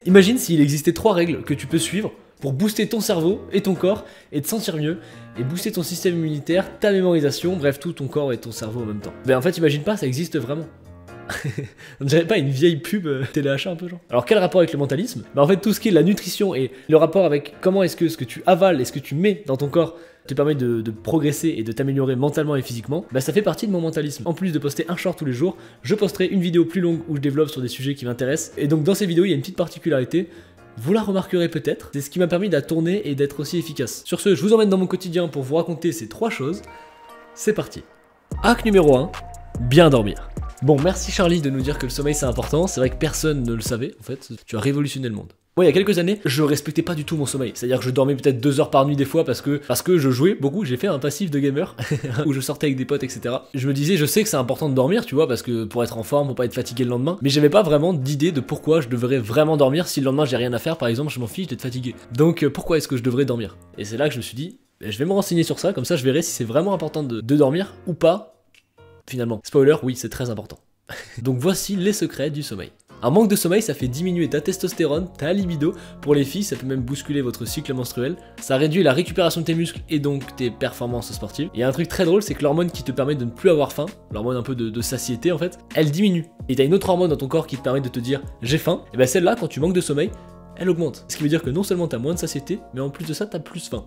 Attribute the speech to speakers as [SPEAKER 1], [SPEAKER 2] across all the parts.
[SPEAKER 1] Imagine s'il existait 3 règles que tu peux suivre pour booster ton cerveau et ton corps et te sentir mieux et booster ton système immunitaire, ta mémorisation, bref tout ton corps et ton cerveau en même temps. Ben en fait imagine pas, ça existe vraiment. On dirait pas une vieille pub téléachat un peu genre. Alors quel rapport avec le mentalisme? Bah en fait tout ce qui est la nutrition et le rapport avec comment est-ce que ce que tu avales et ce que tu mets dans ton corps te permet de progresser et de t'améliorer mentalement et physiquement, bah ça fait partie de mon mentalisme. En plus de poster un short tous les jours, je posterai une vidéo plus longue où je développe sur des sujets qui m'intéressent. Et donc dans ces vidéos il y a une petite particularité. Vous la remarquerez peut-être, c'est ce qui m'a permis de la tourner et d'être aussi efficace. Sur ce, je vous emmène dans mon quotidien pour vous raconter ces 3 choses. C'est parti. Hack numéro 1, bien dormir. Bon, merci Charlie de nous dire que le sommeil c'est important, c'est vrai que personne ne le savait en fait, tu as révolutionné le monde. Moi il y a quelques années, je respectais pas du tout mon sommeil, c'est-à-dire que je dormais peut-être 2 heures par nuit des fois parce que je jouais beaucoup, j'ai fait un passif de gamer, où je sortais avec des potes etc. Je me disais, je sais que c'est important de dormir, tu vois, parce que pour être en forme, pour pas être fatigué le lendemain, mais j'avais pas vraiment d'idée de pourquoi je devrais vraiment dormir si le lendemain j'ai rien à faire, par exemple je m'en fiche d'être fatigué. Donc pourquoi est-ce que je devrais dormir? Et c'est là que je me suis dit, je vais me renseigner sur ça, comme ça je verrai si c'est vraiment important de dormir ou pas, finalement. Spoiler, oui c'est très important. Donc voici les secrets du sommeil. Un manque de sommeil, ça fait diminuer ta testostérone, ta libido. Pour les filles, ça peut même bousculer votre cycle menstruel. Ça réduit la récupération de tes muscles et donc tes performances sportives. Il y a un truc très drôle, c'est que l'hormone qui te permet de ne plus avoir faim, l'hormone un peu de satiété en fait, elle diminue. Et t'as une autre hormone dans ton corps qui te permet de te dire j'ai faim. Et ben celle-là, quand tu manques de sommeil, elle augmente. Ce qui veut dire que non seulement t'as moins de satiété, mais en plus de ça, t'as plus faim.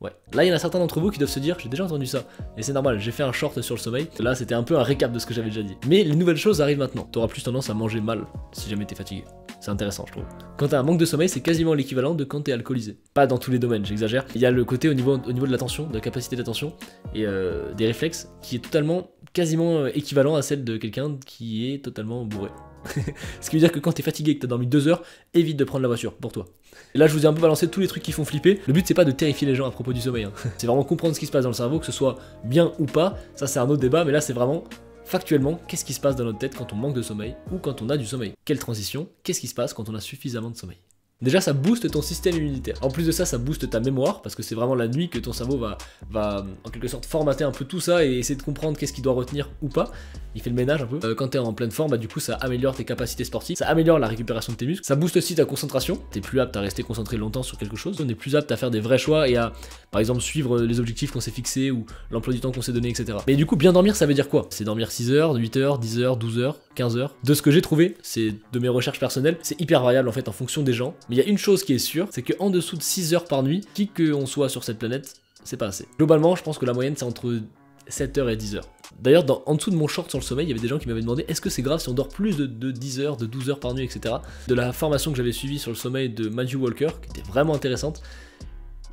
[SPEAKER 1] Ouais. Là, il y en a certains d'entre vous qui doivent se dire, j'ai déjà entendu ça. Et c'est normal, j'ai fait un short sur le sommeil. Là, c'était un peu un récap de ce que j'avais déjà dit. Mais les nouvelles choses arrivent maintenant. T'auras plus tendance à manger mal si jamais t'es fatigué. C'est intéressant, je trouve. Quand t'as un manque de sommeil, c'est quasiment l'équivalent de quand t'es alcoolisé. Pas dans tous les domaines, j'exagère. Il y a le côté au niveau de l'attention, de la capacité d'attention et des réflexes qui est totalement, quasiment équivalent à celle de quelqu'un qui est totalement bourré. Ce qui veut dire que quand t'es fatigué et que t'as dormi 2 heures, évite de prendre la voiture pour toi. Et là je vous ai un peu balancé tous les trucs qui font flipper. Le but c'est pas de terrifier les gens à propos du sommeil, hein. C'est vraiment comprendre ce qui se passe dans le cerveau, que ce soit bien ou pas. Ça c'est un autre débat, mais là c'est vraiment factuellement qu'est-ce qui se passe dans notre tête quand on manque de sommeil ou quand on a du sommeil. Quelle transition? Qu'est-ce qui se passe quand on a suffisamment de sommeil? Déjà ça booste ton système immunitaire. En plus de ça, ça booste ta mémoire, parce que c'est vraiment la nuit que ton cerveau va en quelque sorte formater un peu tout ça et essayer de comprendre qu'est-ce qu'il doit retenir ou pas. Il fait le ménage un peu. Quand t'es en pleine forme, bah du coup ça améliore tes capacités sportives, ça améliore la récupération de tes muscles, ça booste aussi ta concentration. T'es plus apte à rester concentré longtemps sur quelque chose, on est plus apte à faire des vrais choix et à, par exemple, suivre les objectifs qu'on s'est fixés ou l'emploi du temps qu'on s'est donné, etc. Mais du coup, bien dormir, ça veut dire quoi? C'est dormir 6 heures, 8 heures, 10 heures, 12 heures, 15 heures. De ce que j'ai trouvé, c'est de mes recherches personnelles, c'est hyper variable en fait en fonction des gens. Mais il y a une chose qui est sûre, c'est qu'en dessous de 6 heures par nuit, qui qu'on soit sur cette planète, c'est pas assez. Globalement, je pense que la moyenne c'est entre 7 heures et 10 heures. D'ailleurs, en dessous de mon short sur le sommeil, il y avait des gens qui m'avaient demandé est-ce que c'est grave si on dort plus de 10 heures, de 12 heures par nuit, etc. De la formation que j'avais suivie sur le sommeil de Matthew Walker, qui était vraiment intéressante,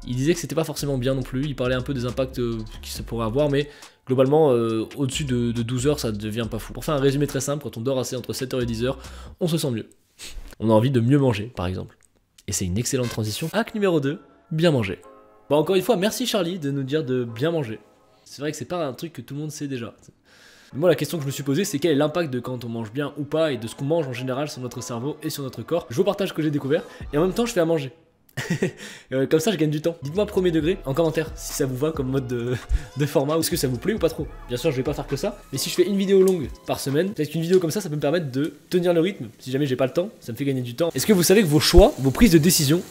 [SPEAKER 1] il disait que c'était pas forcément bien non plus, il parlait un peu des impacts qui se pourraient avoir, mais globalement, au-dessus de 12 heures, ça devient pas fou. Pour faire un résumé très simple, quand on dort assez entre 7 heures et 10 heures, on se sent mieux. On a envie de mieux manger, par exemple. Et c'est une excellente transition. Hack numéro 2, bien manger. Bon, encore une fois, merci Charlie de nous dire de bien manger. C'est vrai que c'est pas un truc que tout le monde sait déjà. Moi, la question que je me suis posée, c'est quel est l'impact de quand on mange bien ou pas et de ce qu'on mange en général sur notre cerveau et sur notre corps. Je vous partage ce que j'ai découvert et en même temps, je fais à manger. Comme ça, je gagne du temps. Dites-moi premier degré en commentaire si ça vous va comme mode de format ou est-ce que ça vous plaît ou pas trop. Bien sûr, je vais pas faire que ça, mais si je fais une vidéo longue par semaine, peut-être qu'une vidéo comme ça peut me permettre de tenir le rythme. Si jamais j'ai pas le temps, ça me fait gagner du temps. Est-ce que vous savez que vos choix, vos prises de décision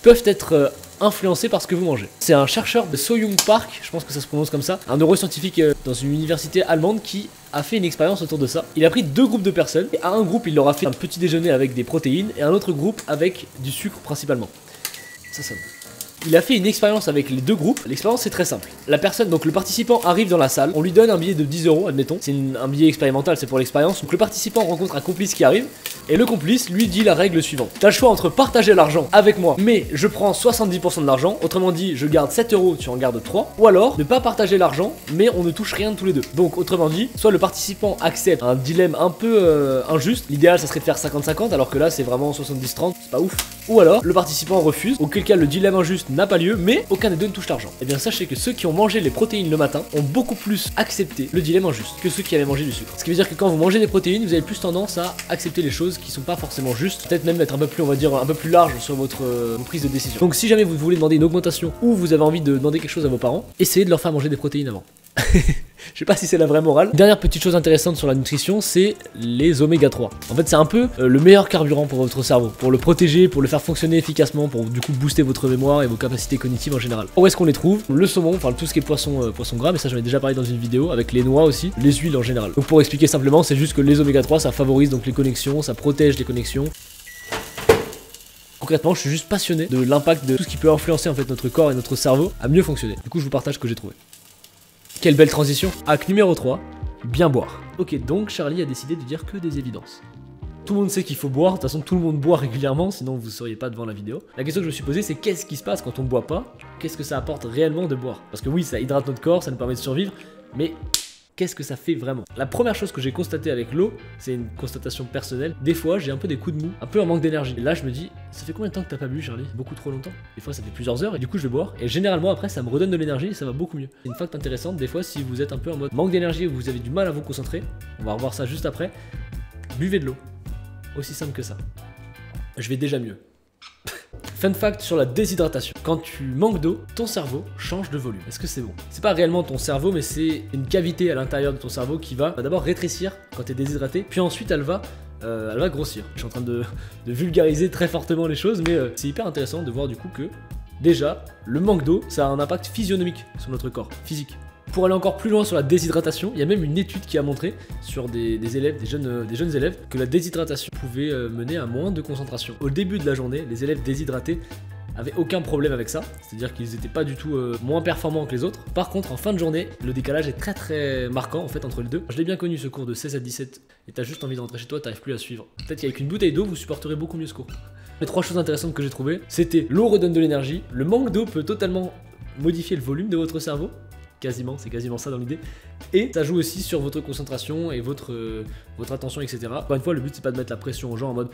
[SPEAKER 1] peuvent être influencés par ce que vous mangez? C'est un chercheur de Soyoung Park, je pense que ça se prononce comme ça, un neuroscientifique dans une université allemande qui a fait une expérience autour de ça. Il a pris 2 groupes de personnes, et à un groupe il leur a fait un petit déjeuner avec des protéines, et un autre groupe avec du sucre principalement. Ça sonne. Il a fait une expérience avec les 2 groupes. L'expérience c'est très simple. La personne, donc le participant arrive dans la salle, on lui donne un billet de 10 €, admettons. C'est un billet expérimental, c'est pour l'expérience. Donc le participant rencontre un complice qui arrive, et le complice lui dit la règle suivante. T'as le choix entre partager l'argent avec moi, mais je prends 70% de l'argent, autrement dit je garde 7 €, tu en gardes 3, ou alors ne pas partager l'argent, mais on ne touche rien de tous les deux. Donc autrement dit, soit le participant accepte un dilemme un peu injuste, l'idéal ça serait de faire 50-50, alors que là c'est vraiment 70-30, c'est pas ouf. Ou alors le participant refuse, auquel cas le dilemme injuste n'a pas lieu, mais aucun des deux ne touche l'argent. Et bien sachez que ceux qui ont mangé les protéines le matin ont beaucoup plus accepté le dilemme injuste que ceux qui avaient mangé du sucre. Ce qui veut dire que quand vous mangez des protéines, vous avez plus tendance à accepter les choses qui sont pas forcément justes, peut-être même être un peu plus, on va dire, un peu plus large sur vos prises de décision. Donc si jamais vous voulez demander une augmentation ou vous avez envie de demander quelque chose à vos parents, essayez de leur faire manger des protéines avant. Je sais pas si c'est la vraie morale. Dernière petite chose intéressante sur la nutrition, c'est les oméga 3. En fait, c'est un peu le meilleur carburant pour votre cerveau, pour le protéger, pour le faire fonctionner efficacement, pour du coup booster votre mémoire et vos capacités cognitives en général. Où est-ce qu'on les trouve? Le saumon, enfin tout ce qui est poisson gras, mais ça j'en ai déjà parlé dans une vidéo, avec les noix aussi, les huiles en général. Donc pour expliquer simplement, c'est juste que les oméga 3, ça favorise donc les connexions, ça protège les connexions. Concrètement, je suis juste passionné de l'impact de tout ce qui peut influencer en fait notre corps et notre cerveau à mieux fonctionner. Du coup, je vous partage ce que j'ai trouvé. Quelle belle transition. Hack numéro 3, bien boire. Ok, donc Charlie a décidé de dire que des évidences. Tout le monde sait qu'il faut boire, de toute façon tout le monde boit régulièrement, sinon vous ne seriez pas devant la vidéo. La question que je me suis posée, c'est qu'est-ce qui se passe quand on ne boit pas? Qu'est-ce que ça apporte réellement de boire? Parce que oui, ça hydrate notre corps, ça nous permet de survivre, mais qu'est-ce que ça fait vraiment? La première chose que j'ai constatée avec l'eau, c'est une constatation personnelle, des fois j'ai un peu des coups de mou, un peu en manque d'énergie. Et là je me dis, ça fait combien de temps que t'as pas bu Charlie? Beaucoup trop longtemps. Des fois ça fait plusieurs heures et du coup je vais boire. Et généralement après ça me redonne de l'énergie et ça va beaucoup mieux. C'est une fact intéressante, des fois si vous êtes un peu en mode manque d'énergie ou vous avez du mal à vous concentrer, on va revoir ça juste après, buvez de l'eau. Aussi simple que ça. Je vais déjà mieux. Fun fact sur la déshydratation. Quand tu manques d'eau, ton cerveau change de volume. Est-ce que c'est bon? C'est pas réellement ton cerveau, mais c'est une cavité à l'intérieur de ton cerveau qui va d'abord rétrécir quand tu es déshydraté, puis ensuite elle va grossir. Je suis en train de vulgariser très fortement les choses, mais c'est hyper intéressant de voir du coup que déjà, le manque d'eau, ça a un impact physionomique sur notre corps, physique. Pour aller encore plus loin sur la déshydratation, il y a même une étude qui a montré sur des élèves, des jeunes élèves, que la déshydratation pouvait mener à moins de concentration. Au début de la journée, les élèves déshydratés avaient aucun problème avec ça, c'est-à-dire qu'ils n'étaient pas du tout moins performants que les autres. Par contre, en fin de journée, le décalage est très très marquant en fait entre les deux. Je l'ai bien connu ce cours de 16 à 17 et t'as juste envie de rentrer chez toi, t'arrives plus à suivre. Peut-être qu'avec une bouteille d'eau, vous supporterez beaucoup mieux ce cours. Les trois choses intéressantes que j'ai trouvées, c'était l'eau redonne de l'énergie, le manque d'eau peut totalement modifier le volume de votre cerveau. Quasiment, c'est quasiment ça dans l'idée. Et ça joue aussi sur votre concentration et votre attention, etc. Encore une fois, le but c'est pas de mettre la pression aux gens en mode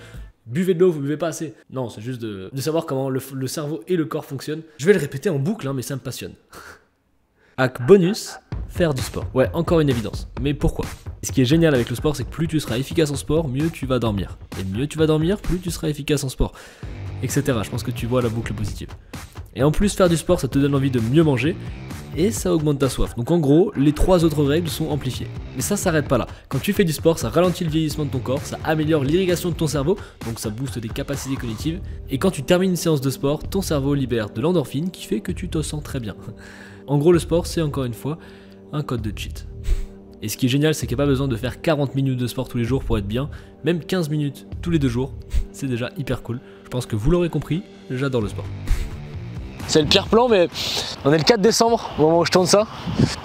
[SPEAKER 1] buvez de l'eau, vous buvez pas assez. Non, c'est juste de savoir comment le cerveau et le corps fonctionnent. Je vais le répéter en boucle, hein, mais ça me passionne. Hack bonus, faire du sport. Ouais, encore une évidence. Mais pourquoi? Ce qui est génial avec le sport, c'est que plus tu seras efficace en sport, mieux tu vas dormir. Et mieux tu vas dormir, plus tu seras efficace en sport. Etc. Je pense que tu vois la boucle positive. Et en plus, faire du sport, ça te donne envie de mieux manger. Et ça augmente ta soif. Donc en gros, les trois autres règles sont amplifiées. Mais ça s'arrête pas là. Quand tu fais du sport, ça ralentit le vieillissement de ton corps, ça améliore l'irrigation de ton cerveau, donc ça booste tes capacités cognitives. Et quand tu termines une séance de sport, ton cerveau libère de l'endorphine qui fait que tu te sens très bien. En gros, le sport, c'est encore une fois un code de cheat. Et ce qui est génial, c'est qu'il n'y a pas besoin de faire 40 minutes de sport tous les jours pour être bien. Même 15 minutes tous les 2 jours, c'est déjà hyper cool. Je pense que vous l'aurez compris, j'adore le sport. C'est le pire plan, mais on est le 4 décembre au moment où je tourne ça.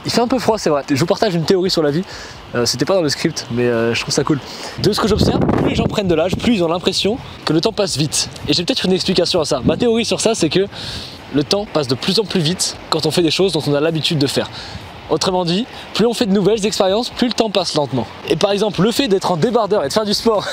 [SPEAKER 1] Il fait un peu froid, c'est vrai. Je vous partage une théorie sur la vie. C'était pas dans le script, mais je trouve ça cool. De ce que j'observe, plus les gens prennent de l'âge, plus ils ont l'impression que le temps passe vite. Et j'ai peut-être une explication à ça. Ma théorie sur ça, c'est que le temps passe de plus en plus vite quand on fait des choses dont on a l'habitude de faire. Autrement dit, plus on fait de nouvelles expériences, plus le temps passe lentement. Et par exemple, le fait d'être en débardeur et de faire du sport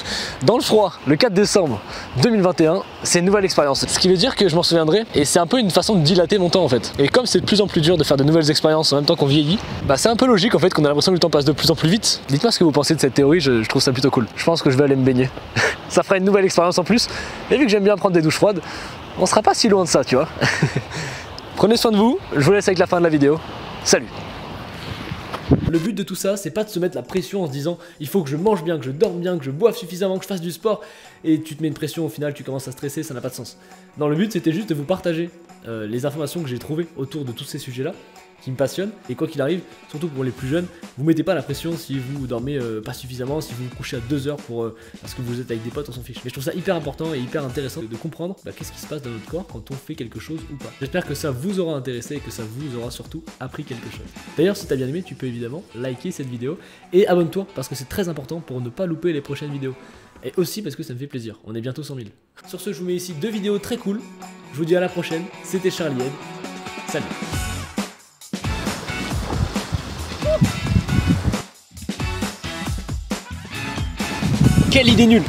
[SPEAKER 1] dans le froid le 4 décembre 2021, c'est une nouvelle expérience. Ce qui veut dire que je m'en souviendrai, et c'est un peu une façon de dilater mon temps en fait. Et comme c'est de plus en plus dur de faire de nouvelles expériences en même temps qu'on vieillit, bah c'est un peu logique en fait qu'on a l'impression que le temps passe de plus en plus vite. Dites-moi ce que vous pensez de cette théorie, je trouve ça plutôt cool. Je pense que je vais aller me baigner. Ça fera une nouvelle expérience en plus, et vu que j'aime bien prendre des douches froides, on sera pas si loin de ça, tu vois. Prenez soin de vous, je vous laisse avec la fin de la vidéo. Salut! Le but de tout ça, c'est pas de se mettre la pression en se disant il faut que je mange bien, que je dorme bien, que je boive suffisamment, que je fasse du sport, et tu te mets une pression, au final tu commences à stresser, ça n'a pas de sens. Non, le but c'était juste de vous partager les informations que j'ai trouvées autour de tous ces sujets-là, qui me passionnent, et quoi qu'il arrive, surtout pour les plus jeunes, vous mettez pas la pression si vous dormez pas suffisamment, si vous vous couchez à 2 heures parce que vous êtes avec des potes, on s'en fiche. Mais je trouve ça hyper important et hyper intéressant de comprendre qu'est-ce qui se passe dans notre corps quand on fait quelque chose ou pas. J'espère que ça vous aura intéressé et que ça vous aura surtout appris quelque chose. D'ailleurs, si t'as bien aimé, tu peux évidemment liker cette vidéo et abonne-toi parce que c'est très important pour ne pas louper les prochaines vidéos. Et aussi parce que ça me fait plaisir, on est bientôt 100 000. Sur ce, je vous mets ici 2 vidéos très cool. Je vous dis à la prochaine, c'était Charlie Head. Salut! Quelle idée nulle!